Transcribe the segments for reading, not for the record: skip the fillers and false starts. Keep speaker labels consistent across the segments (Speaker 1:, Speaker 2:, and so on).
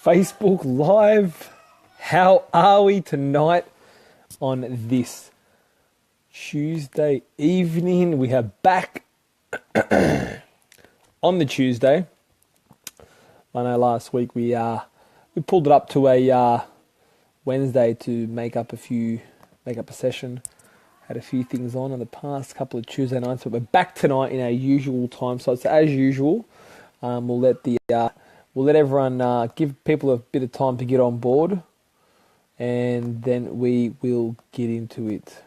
Speaker 1: Facebook Live. How are we tonight on this Tuesday evening? We are back on the Tuesday. I know last week we pulled it up to a Wednesday to make up a session. Had a few things on the past couple of Tuesday nights, but we're back tonight in our usual time slot. So as usual, we'll let everyone give people a bit of time to get on board, and then we will get into it.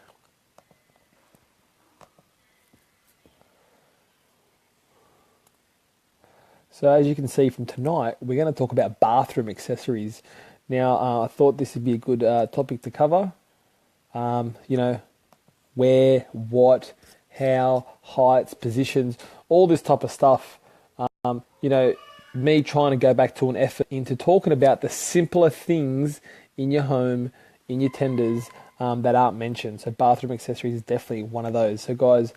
Speaker 1: So as you can see from tonight, we're going to talk about bathroom accessories. Now, I thought this would be a good topic to cover. Where, what, how, heights, positions, all this type of stuff. Me trying to go back to an effort into talking about the simpler things in your home, in your tenders, that aren't mentioned. So bathroom accessories is definitely one of those. So guys,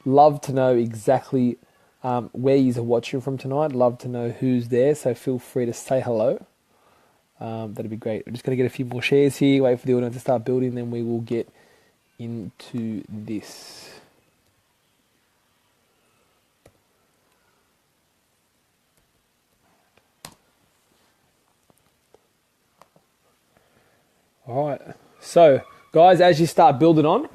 Speaker 1: love to know exactly where you're watching from tonight. Love to know who's there. So feel free to say hello. That'd be great. I'm just going to get a few more shares here, wait for the audience to start building, then we will get into this. All right. So, guys, as you start building on,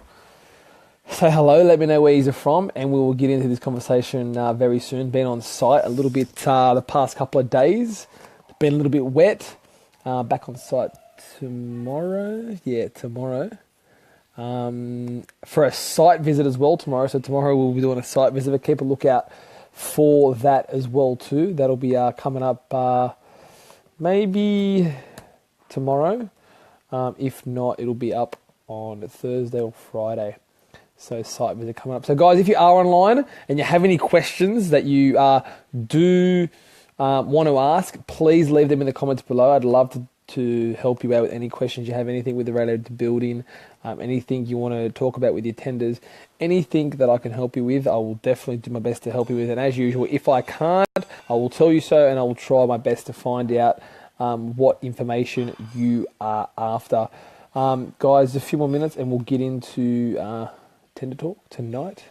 Speaker 1: say hello, let me know where you're from, and we will get into this conversation very soon. Been on site a little bit the past couple of days. Been a little bit wet. Back on site tomorrow. Yeah, tomorrow. For a site visit as well tomorrow. So tomorrow we'll be doing a site visit, but keep a lookout for that as well too. That'll be coming up maybe tomorrow. If not, it'll be up on Thursday or Friday. So site visit coming up. So guys, if you are online and you have any questions that you do want to ask, please leave them in the comments below. I'd love to help you out with any questions you have, anything with related to building, anything you want to talk about with your tenders, anything that I can help you with, I will definitely do my best to help you with. And as usual, if I can't, I will tell you so, and I will try my best to find out what information you are after. Guys, a few more minutes and we'll get into tender talk tonight.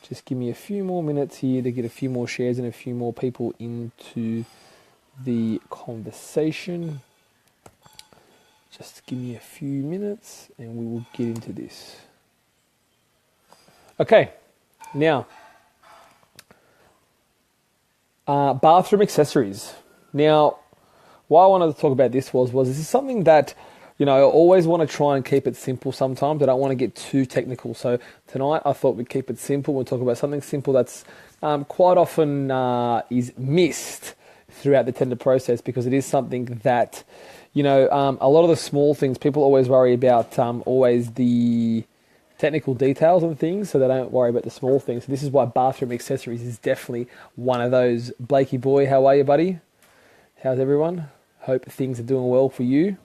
Speaker 1: Just give me a few more minutes here to get a few more shares and a few more people into the conversation. Just give me a few minutes and we will get into this. Okay, now, bathroom accessories. Now, why I wanted to talk about this was this is something that, I always want to try and keep it simple sometimes. I don't want to get too technical. So tonight I thought we'd keep it simple. We'll talk about something simple that's quite often is missed throughout the tender process, because it is something that, a lot of the small things, people always worry about always the technical details and things, so they don't worry about the small things. So this is why bathroom accessories is definitely one of those. Blakey boy, how are you, buddy? How's everyone? Hope things are doing well for you.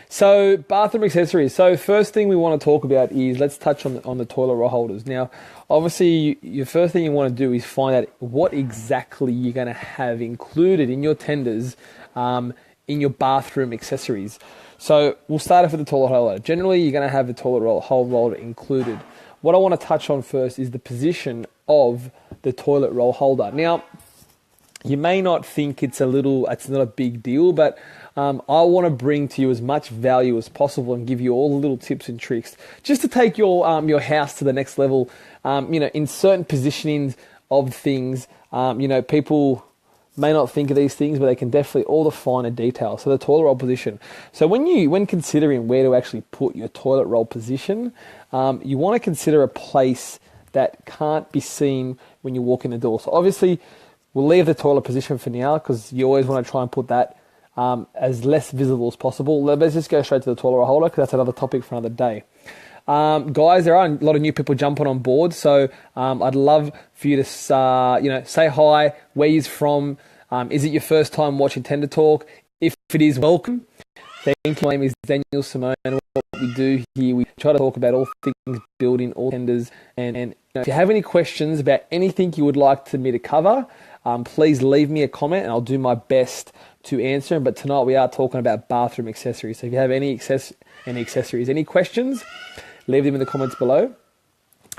Speaker 1: So bathroom accessories. So first thing we want to talk about is, let's touch on the toilet roll holders. Now, obviously, your first thing you want to do is find out what exactly you're going to have included in your tenders, in your bathroom accessories. So we'll start off with the toilet holder. Generally, you're going to have the toilet roll holder included. What I want to touch on first is the position of the toilet roll holder. Now, you may not think it's not a big deal, but I want to bring to you as much value as possible and give you all the little tips and tricks just to take your house to the next level. In certain positionings of things, people may not think of these things, but they can definitely, all the finer details. So the toilet roll position. So when considering where to actually put your toilet roll position, you want to consider a place that can't be seen when you walk in the door. So obviously, we'll leave the toilet position for now, because you always want to try and put that as less visible as possible. Let's just go straight to the toilet roll holder, because that's another topic for another day. Guys, there are a lot of new people jumping on board, so I'd love for you to say hi, where you're from. Is it your first time watching Tender Talk? If it is, welcome. Thank you. My name is Daniel Simone, and what we do here, we try to talk about all things building, all tenders, and if you have any questions about anything you would like me to cover, please leave me a comment, and I'll do my best to answer them. But tonight we are talking about bathroom accessories. So if you have any accessories, any questions, leave them in the comments below.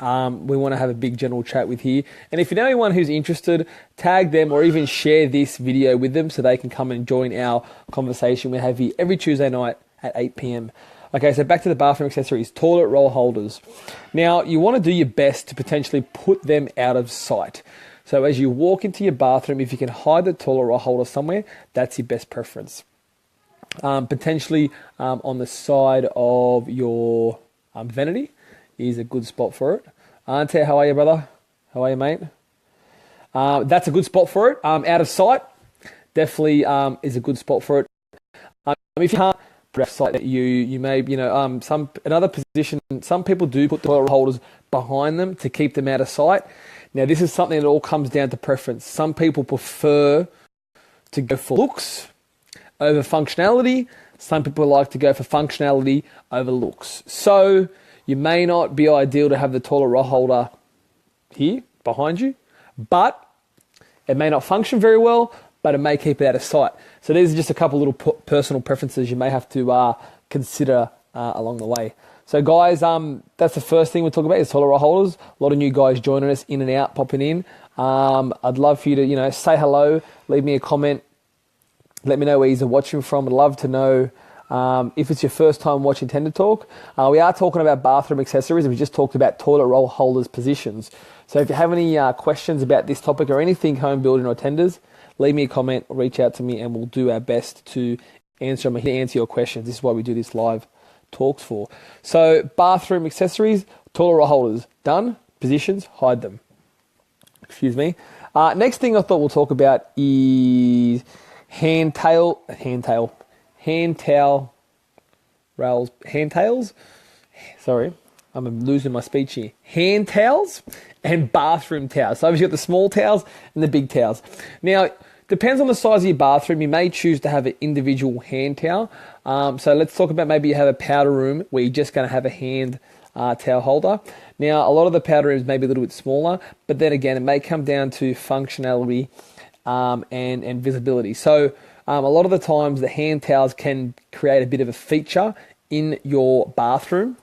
Speaker 1: We want to have a big general chat with you. And if you know anyone who's interested, tag them or even share this video with them so they can come and join our conversation we have here every Tuesday night at 8 p.m. Okay, so back to the bathroom accessories, toilet roll holders. Now, you want to do your best to potentially put them out of sight. So as you walk into your bathroom, if you can hide the toilet roll holder somewhere, that's your best preference. Potentially on the side of your vanity is a good spot for it. Auntie, how are you, brother? How are you, mate? That's a good spot for it. Out of sight, definitely is a good spot for it. If you can't put out of sight, you may, another position. Some people do put the toilet holders behind them to keep them out of sight. Now, this is something that all comes down to preference. Some people prefer to go for looks over functionality. Some people like to go for functionality over looks. So you may not be ideal to have the toilet roll holder here behind you, but it may not function very well, but it may keep it out of sight. So these are just a couple little personal preferences you may have to consider along the way. So guys, that's the first thing we'll talk about is toilet roll holders. A lot of new guys joining us in and out, popping in. I'd love for you to, say hello, leave me a comment, let me know where you're watching from. I'd love to know if it's your first time watching Tender Talk. We are talking about bathroom accessories, and we just talked about toilet roll holders positions. So if you have any questions about this topic or anything home building or tenders, leave me a comment, reach out to me, and we'll do our best to answer them. I'm here to answer your questions. This is why we do this live talks for. So bathroom accessories, toilet roll holders, done. Positions, hide them. Excuse me. Next thing I thought we'll talk about is hand towel rails. Sorry, I'm losing my speech here. Hand towels and bathroom towels. So obviously you've got the small towels and the big towels. Now, depends on the size of your bathroom. You may choose to have an individual hand towel. So let's talk about maybe you have a powder room where you're just going to have a hand towel holder. Now, a lot of the powder rooms may be a little bit smaller, but then again, it may come down to functionality and visibility. So a lot of the times the hand towels can create a bit of a feature in your bathroom.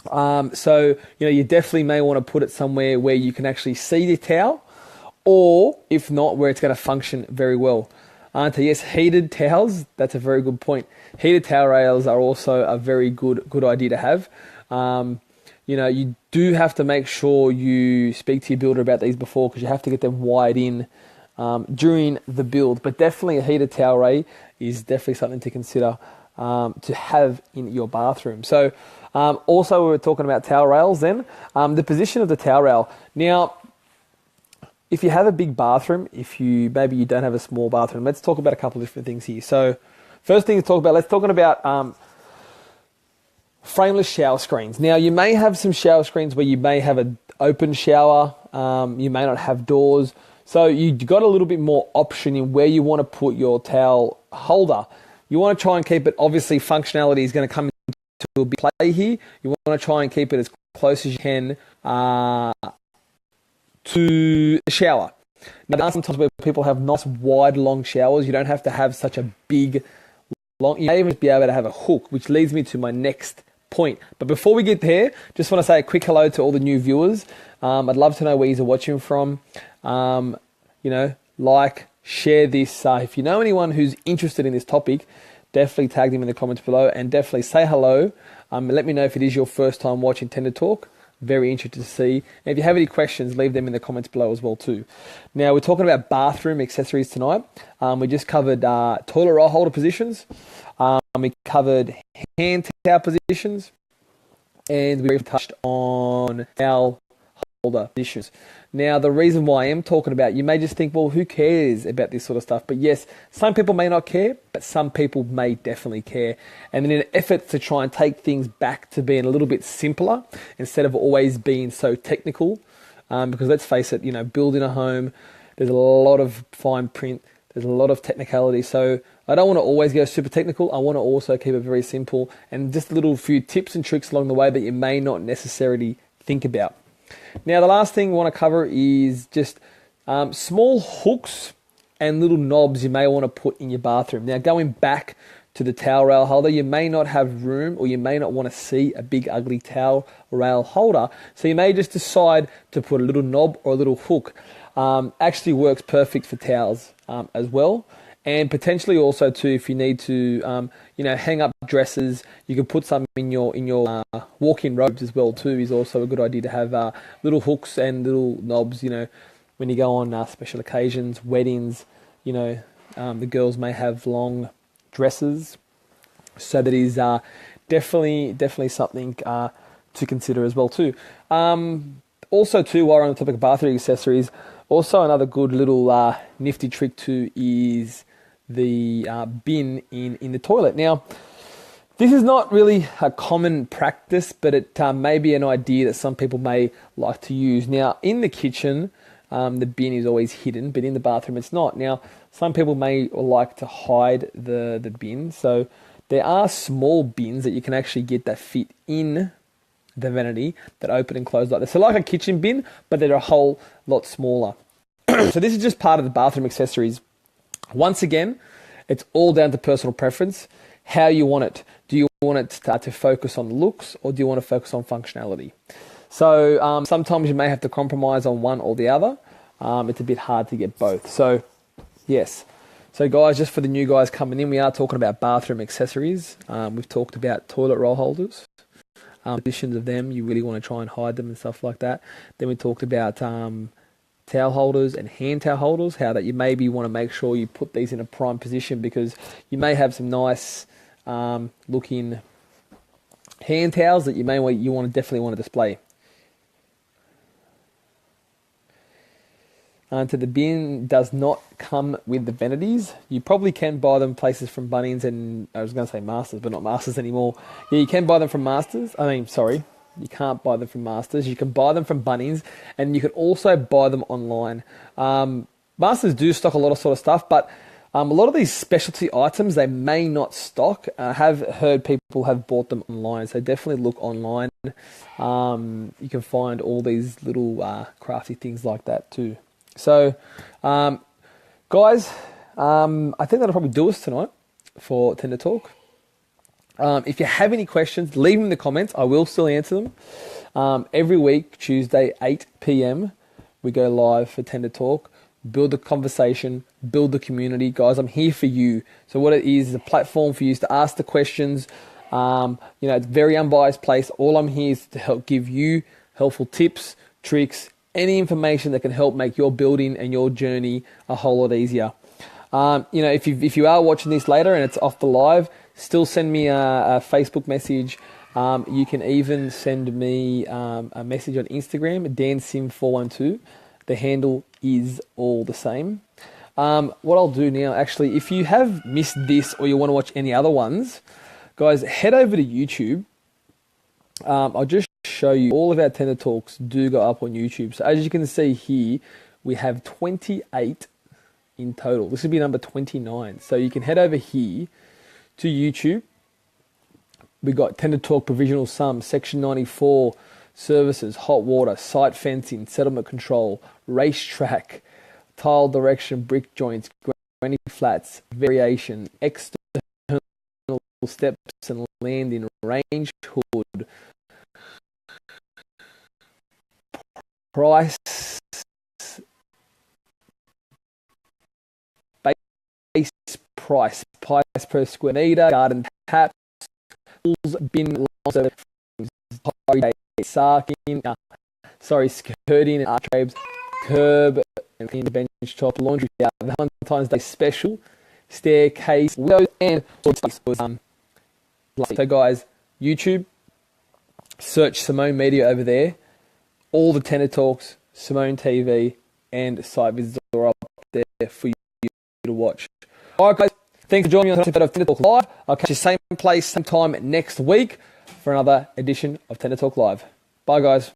Speaker 1: So, you definitely may want to put it somewhere where you can actually see the towel, or if not, where it's going to function very well. Yes, heated towels, that's a very good point. Heated towel rails are also a very good idea to have. You do have to make sure you speak to your builder about these before, because you have to get them wired in during the build. But definitely a heated towel ray is definitely something to consider to have in your bathroom. So also we were talking about towel rails then. The position of the towel rail. Now, if you have a big bathroom, maybe you don't have a small bathroom, let's talk about a couple of different things here. So first thing let's talk about frameless shower screens. Now, you may have some shower screens where you may have an open shower, you may not have doors. So you've got a little bit more option in where you want to put your towel holder. You want to try and keep it, obviously functionality is going to come into a big play here. You want to try and keep it as close as you can to the shower. Now, there are sometimes where people have nice wide long showers. You don't have to have such a big long, you may even be able to have a hook, which leads me to my next point. But before we get there, just want to say a quick hello to all the new viewers. I'd love to know where you're watching from. Share this. If you know anyone who's interested in this topic, definitely tag them in the comments below, and definitely say hello. Let me know if it is your first time watching Tender Talk. Very interested to see. And if you have any questions, leave them in the comments below as well too. Now, we're talking about bathroom accessories tonight. We just covered toilet roll holder positions. We covered hand towel positions, and we touched on towel holder positions. Now, the reason why I am talking about, you may just think, well, who cares about this sort of stuff? But yes, some people may not care, but some people may definitely care. And in an effort to try and take things back to being a little bit simpler, instead of always being so technical, because let's face it, building a home, there's a lot of fine print, there's a lot of technicality. So I don't want to always go super technical. I want to also keep it very simple, and just a little few tips and tricks along the way that you may not necessarily think about. Now, the last thing we want to cover is just small hooks and little knobs you may want to put in your bathroom. Now, going back to the towel rail holder, you may not have room, or you may not want to see a big ugly towel rail holder, so you may just decide to put a little knob or a little hook. Actually works perfect for towels as well, and potentially also too, if you need to hang up dresses, you can put some in your walk-in robes as well too. Is also a good idea to have little hooks and little knobs, when you go on special occasions, weddings. The girls may have long dresses, so that is definitely something to consider as well too. Also too, while we're on the topic of bathroom accessories, also another good little nifty trick too is the bin in the toilet. Now, this is not really a common practice, but it may be an idea that some people may like to use. Now, in the kitchen, the bin is always hidden, but in the bathroom it's not. Now, some people may like to hide the bin, so there are small bins that you can actually get that fit in the vanity that open and close like this. So like a kitchen bin, but they're a whole lot smaller. So this is just part of the bathroom accessories. Once again, it's all down to personal preference, how you want it. Do you want it to focus on looks, or do you want to focus on functionality? So sometimes you may have to compromise on one or the other. It's a bit hard to get both. So yes. So guys, just for the new guys coming in, we are talking about bathroom accessories. We've talked about toilet roll holders. Positions of them, you really want to try and hide them and stuff like that. Then we talked about towel holders and hand towel holders, how that you maybe want to make sure you put these in a prime position, because you may have some nice looking hand towels that you definitely want to display. So the bin does not come with the vanities. You probably can buy them places from Bunnings and, I was going to say Masters, but not Masters anymore. Yeah, you can buy them from Masters. You can't buy them from Masters. You can buy them from Bunnings, and you can also buy them online. Masters do stock a lot of sort of stuff, but a lot of these specialty items, they may not stock. I have heard people have bought them online, so definitely look online. You can find all these little crafty things like that too. So, guys, I think that'll probably do us tonight for Tender Talk. If you have any questions, leave them in the comments. I will still answer them. Every week, Tuesday, 8 p.m, we go live for Tender Talk. Build the conversation, build the community. Guys, I'm here for you. So what it is a platform for you to ask the questions. It's a very unbiased place. All I'm here is to help give you helpful tips, tricks, any information that can help make your building and your journey a whole lot easier. If you are watching this later and it's off the live, still send me a Facebook message. You can even send me a message on Instagram, dansim412. The handle is all the same. What I'll do now, actually, if you have missed this or you want to watch any other ones, guys, head over to YouTube. I'll just show you all of our Tender Talks do go up on YouTube. So as you can see here, we have 28 in total. This will be number 29. So you can head over here to YouTube. We got Tender Talk Provisional Sum, Section 94, Services, Hot Water, Site Fencing, Settlement Control, Racetrack, Tile Direction, Brick Joints, Granny Flats, Variation, External Steps and Landing, Range Hood, Price, Base Price per square meter, Garden Taps, Bin Sarking, skirting and architraves, curb and clean bench top, laundry, Valentine's Day special, staircase, windows, and so guys, YouTube, search Simone Media over there. All the Tender Talks, Simone TV, and site visits are up there for you to watch. All right, guys, thanks for joining me on Tender Talk Live. I'll catch you same place, same time next week for another edition of Tender Talk Live. Bye, guys.